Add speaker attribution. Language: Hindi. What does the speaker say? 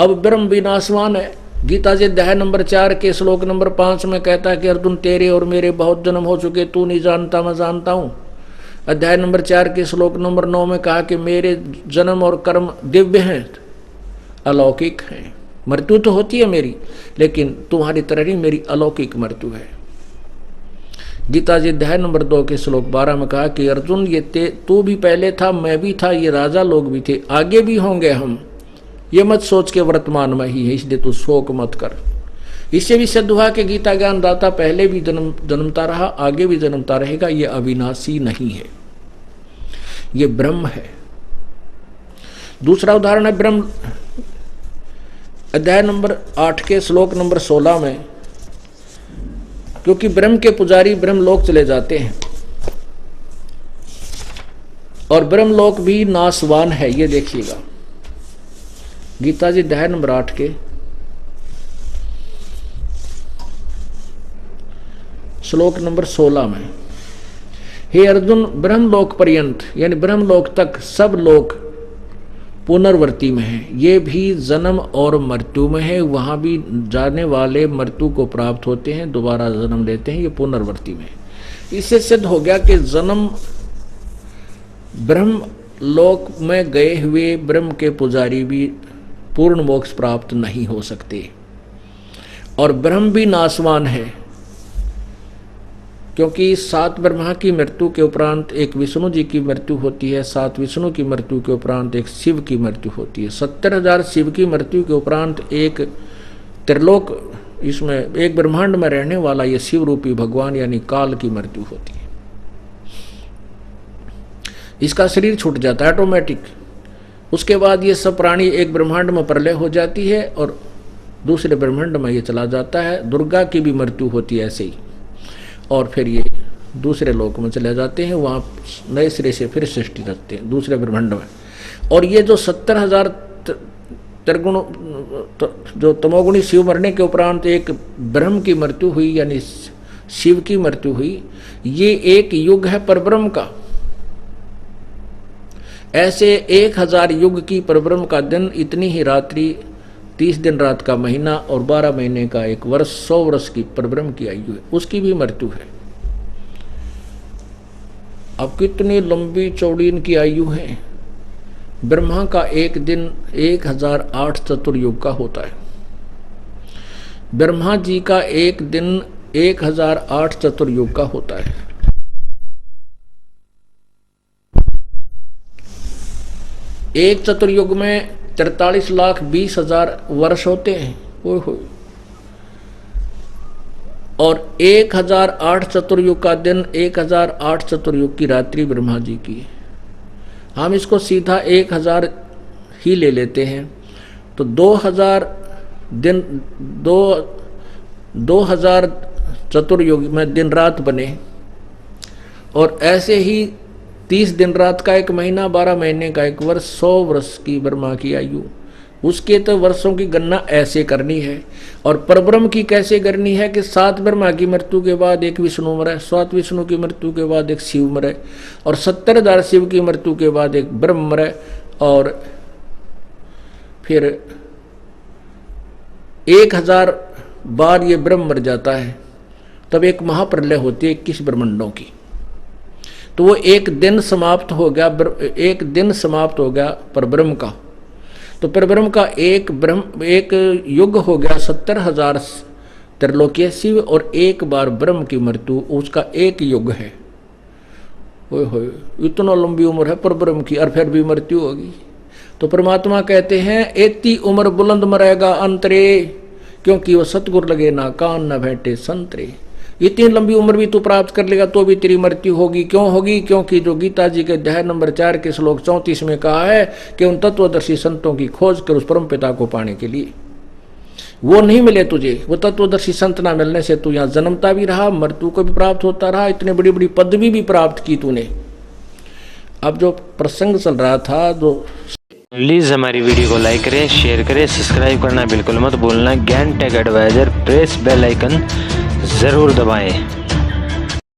Speaker 1: अब ब्रह्म भी नाशवान है। गीता जी अध्याय नंबर 4 के श्लोक नंबर 5 में कहता है कि अर्जुन तेरे और मेरे बहुत जन्म हो चुके, तू नहीं जानता मैं जानता हूँ। अध्याय नंबर 4 के श्लोक नंबर 9 में कहा कि मेरे जन्म और कर्म दिव्य हैं, अलौकिक हैं। मृत्यु तो होती है मेरी, लेकिन तुम्हारी तरह नहीं, मेरी अलौकिक मृत्यु है। गीता जी अध्याय नंबर 2 के श्लोक 12 में कहा कि अर्जुन ये तू भी पहले था, मैं भी था, ये राजा लोग भी थे, आगे भी होंगे हम। ये मत सोच के वर्तमान में ही है, इसलिए तू शोक मत कर। इससे भी सिद्ध हुआ कि गीता ज्ञान दाता पहले भी जन्मता रहा, आगे भी जन्मता रहेगा। ये अविनाशी नहीं है, ये ब्रह्म है। दूसरा उदाहरण है ब्रह्म अध्याय नंबर 8 के श्लोक नंबर 16 में, क्योंकि ब्रह्म के पुजारी ब्रह्मलोक चले जाते हैं और ब्रह्मलोक भी नाशवान है। ये देखिएगा गीता जी अध्याय नंबर 8 के श्लोक नंबर 16 में, हे अर्जुन ब्रह्मलोक पर्यंत यानी ब्रह्मलोक तक सब लोग पुनर्वर्ती में है, ये भी जन्म और मृत्यु में है। वहां भी जाने वाले मृत्यु को प्राप्त होते हैं, दोबारा जन्म लेते हैं, ये पुनर्वर्ती में है। इससे सिद्ध हो गया कि जन्म ब्रह्म लोक में गए हुए ब्रह्म के पुजारी भी पूर्ण मोक्ष प्राप्त नहीं हो सकते और ब्रह्म भी नाशवान है, क्योंकि 7 ब्रह्मा की मृत्यु के उपरांत एक विष्णु जी की मृत्यु होती है, 7 विष्णु की मृत्यु के उपरांत एक शिव की मृत्यु होती है, 70,000 शिव की मृत्यु के उपरांत एक त्रिलोक, इसमें एक ब्रह्मांड में रहने वाला ये शिव रूपी भगवान यानी काल की मृत्यु होती है। इसका शरीर छूट जाता है ऑटोमेटिक। उसके बाद ये सब प्राणी एक ब्रह्मांड में प्रलय हो जाती है और दूसरे ब्रह्मांड में ये चला जाता है। दुर्गा की भी मृत्यु होती है ऐसे ही, और फिर ये दूसरे लोक में चले जाते हैं, वहाँ नए सिरे से फिर सृष्टि रखते हैं दूसरे ब्रह्मांड में। और ये जो 70,000 त्रिगुण जो तमोगुणी शिव मरने के उपरांत एक ब्रह्म की मृत्यु हुई यानी शिव की मृत्यु हुई, ये एक युग है परब्रह्म का। ऐसे 1000 युग की परब्रह्म का दिन, इतनी ही रात्रि, 30 दिन रात का महीना और 12 महीने का एक वर्ष, 100 वर्ष की परब्रह्म की आयु है, उसकी भी मृत्यु है। अब कितनी लंबी चौड़ी इनकी आयु है। ब्रह्मा का एक दिन 1008 चतुर्युग का होता है। ब्रह्मा जी का एक दिन 1008 चतुर्युग का होता है। एक चतुर्युग में 43,20,000 वर्ष होते हैं। और 1008 चतुर्युग का दिन, 1008 चतुर्युग की रात्रि ब्रह्मा जी की। हम इसको सीधा 1000 ही ले लेते हैं तो 2000 दिन, 2000 चतुर्युग में दिन रात बने। और ऐसे ही 30 दिन रात का एक महीना, 12 महीने का एक वर्ष, 100 वर्ष की ब्रह्मा की आयु। उसके तो वर्षों की गणना ऐसे करनी है। और परब्रह्म की कैसे करनी है कि 7 ब्रह्मा की मृत्यु के बाद एक विष्णु मरे, 7 विष्णु की मृत्यु के बाद एक शिव मरे, और 70,000 शिव की मृत्यु के बाद एक ब्रह्म मरे, और फिर 1000 बार ये ब्रह्म मर जाता है, तब एक महाप्रलय होती है 21 ब्रह्मांडों की। तो वो एक दिन समाप्त हो गया, एक दिन समाप्त हो गया परब्रह्म का। तो परब्रह्म का एक युग हो गया 70,000 त्रिलोकीय शिव, और एक बार ब्रह्म की मृत्यु, उसका एक युग है। ओए इतना लंबी उम्र है परब्रह्म की, और फिर भी मृत्यु होगी। तो परमात्मा कहते हैं एती उम्र बुलंद मरेगा अंतरे, क्योंकि वो सतगुर लगे ना कान न भेंटे संतरे। इतनी लंबी उम्र भी तू प्राप्त कर लेगा तो भी तेरी मृत्यु होगी। क्यों होगी? क्योंकि जो गीता जी के अध्याय नंबर 4 के श्लोक 34 में कहा है कि उन तत्वदर्शी संतों की खोज कर उस परम पिता को पाने के लिए, वो नहीं मिले तुझे, वो तत्वदर्शी संत ना मिलने से तू यहाँ जन्मता भी रहा, मृत्यु को भी प्राप्त होता रहा, इतनी बड़ी बड़ी पदवी भी प्राप्त की तूने। अब जो प्रसंग चल रहा था, जो
Speaker 2: प्लीज़ हमारी वीडियो को लाइक करें, शेयर करें, सब्सक्राइब करना बिल्कुल मत भूलना। Gyan tech advisor press bell icon ज़रूर दबाएं।